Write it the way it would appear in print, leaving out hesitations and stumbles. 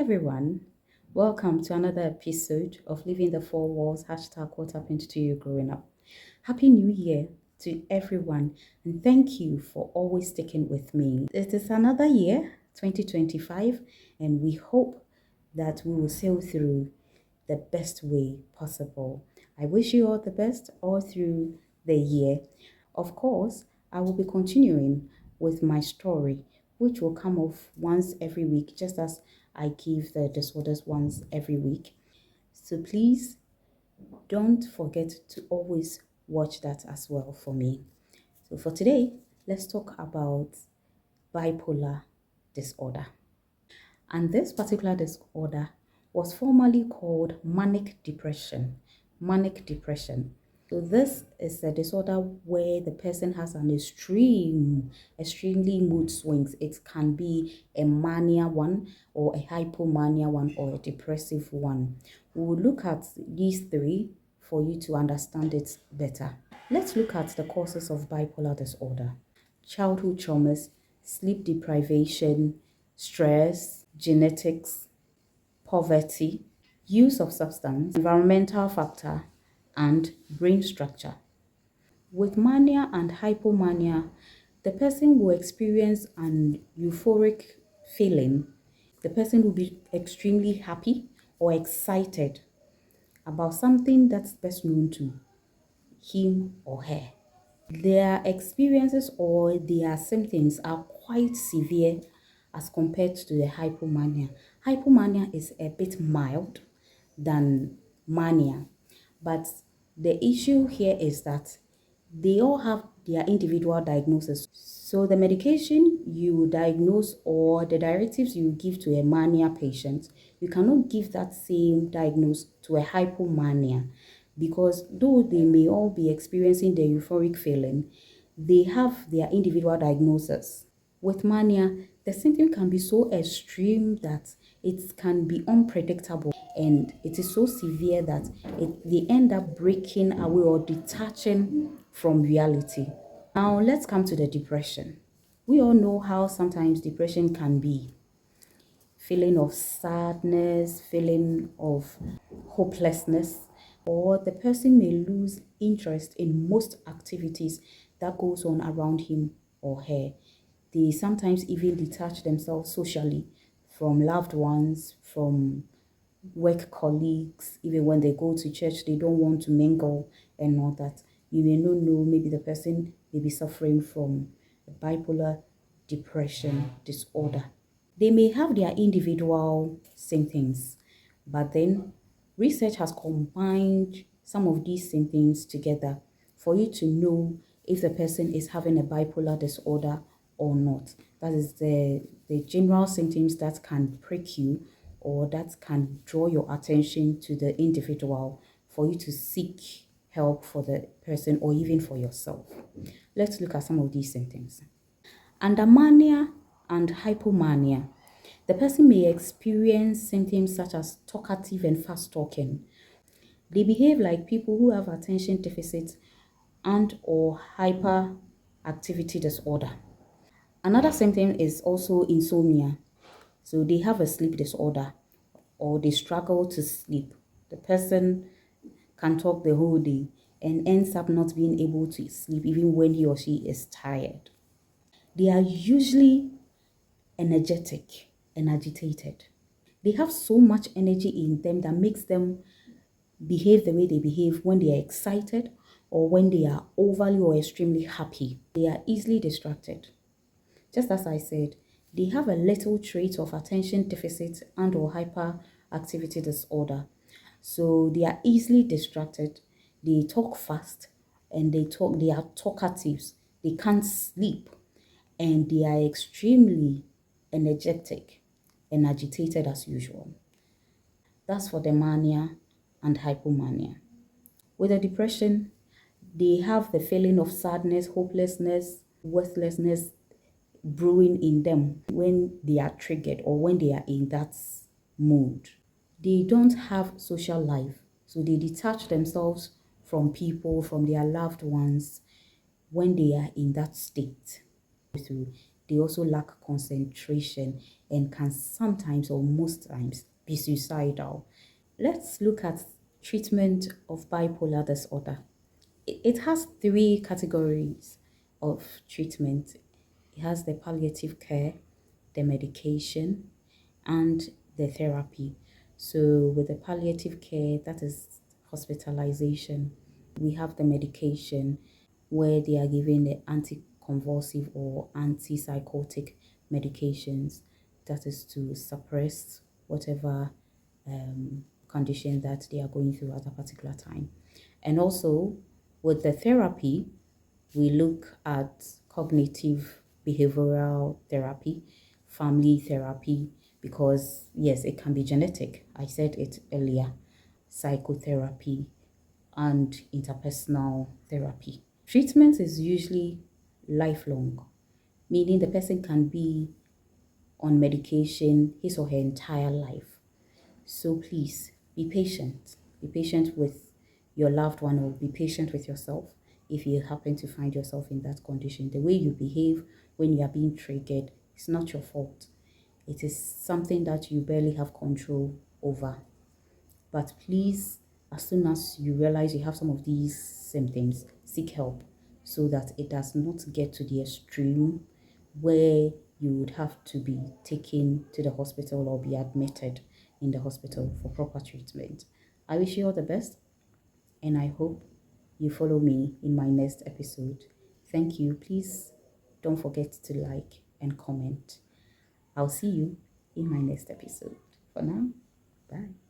everyone, welcome to another episode of Living the Four Walls hashtag what happened to you growing up. Happy New Year to everyone and thank you for always sticking with me. It is another year, 2025, and we hope that we will sail through the best way possible. I wish you all the best all through the year. Of course, I will be continuing with my story, which will come off once every week, just as I give the disorders once every week. So please don't forget to always watch that as well for me. So for today, let's talk about bipolar disorder. And this particular disorder was formerly called manic depression. Manic depression. So this is a disorder where the person has an extremely mood swings. It can be a mania one or a hypomania one or a depressive one. We will look at these three for you to understand it better. Let's look at the causes of bipolar disorder. Childhood traumas, sleep deprivation, stress, genetics, poverty, use of substance, environmental factor, and brain structure. With mania and hypomania, the person will experience an euphoric feeling. The person will be extremely happy or excited about something that's best known to him or her. Their experiences or their symptoms are quite severe as compared to the hypomania. Hypomania is a bit mild than mania, but the issue here is that they all have their individual diagnosis. So the medication you diagnose or the directives you give to a mania patient, you cannot give that same diagnosis to a hypomania, because though they may all be experiencing the euphoric feeling, they have their individual diagnosis. With mania, the symptom can be so extreme that it can be unpredictable, and it is so severe that they end up breaking away or detaching from reality. Now let's come to the depression. We all know how sometimes depression can be. Feeling of sadness, feeling of hopelessness, or the person may lose interest in most activities that goes on around him or her. They sometimes even detach themselves socially from loved ones, from work colleagues. Even when they go to church, they don't want to mingle and all that. You may not know, maybe the person may be suffering from bipolar depression disorder. They may have their individual symptoms, but then research has combined some of these symptoms together for you to know if the person is having a bipolar disorder or not. That is the general symptoms that can prick you or that can draw your attention to the individual for you to seek help for the person or even for yourself. Let's look at some of these symptoms. Under mania and hypomania, the person may experience symptoms such as talkative and fast talking. They behave like people who have attention deficit and or hyperactivity disorder. Another symptom is also insomnia. So they have a sleep disorder or they struggle to sleep. The person can talk the whole day and ends up not being able to sleep even when he or she is tired. They are usually energetic and agitated. They have so much energy in them that makes them behave the way they behave when they are excited or when they are overly or extremely happy. They are easily distracted. Just as I said, they have a little trait of attention deficit and or hyperactivity disorder. So they are easily distracted. They talk fast and they are talkatives. They can't sleep and they are extremely energetic and agitated as usual. That's for the mania and hypomania. With the depression, they have the feeling of sadness, hopelessness, worthlessness brewing in them when they are triggered or when they are in that mood. They don't have social life, so they detach themselves from people, from their loved ones when they are in that state. They also lack concentration and can sometimes or most times be suicidal. Let's look at treatment of bipolar disorder. It has three categories of treatment. It has the palliative care, the medication, and the therapy. So, with the palliative care, that is hospitalization. We have the medication where they are given the anticonvulsive or antipsychotic medications, that is to suppress whatever condition that they are going through at a particular time. And also, with the therapy, we look at cognitive behavioral therapy, family therapy, because yes, it can be genetic. I said it earlier, psychotherapy, and interpersonal therapy. Treatment is usually lifelong, meaning the person can be on medication his or her entire life. So please be patient. Be patient with your loved one or be patient with yourself if you happen to find yourself in that condition. The way you behave when you are being triggered is not your fault. It is something that you barely have control over. But please, as soon as you realize you have some of these symptoms, seek help so that it does not get to the extreme where you would have to be taken to the hospital or be admitted in the hospital for proper treatment. I wish you all the best and I hope you follow me in my next episode. Thank you. Please don't forget to like and comment. I'll see you in my next episode. For now, bye.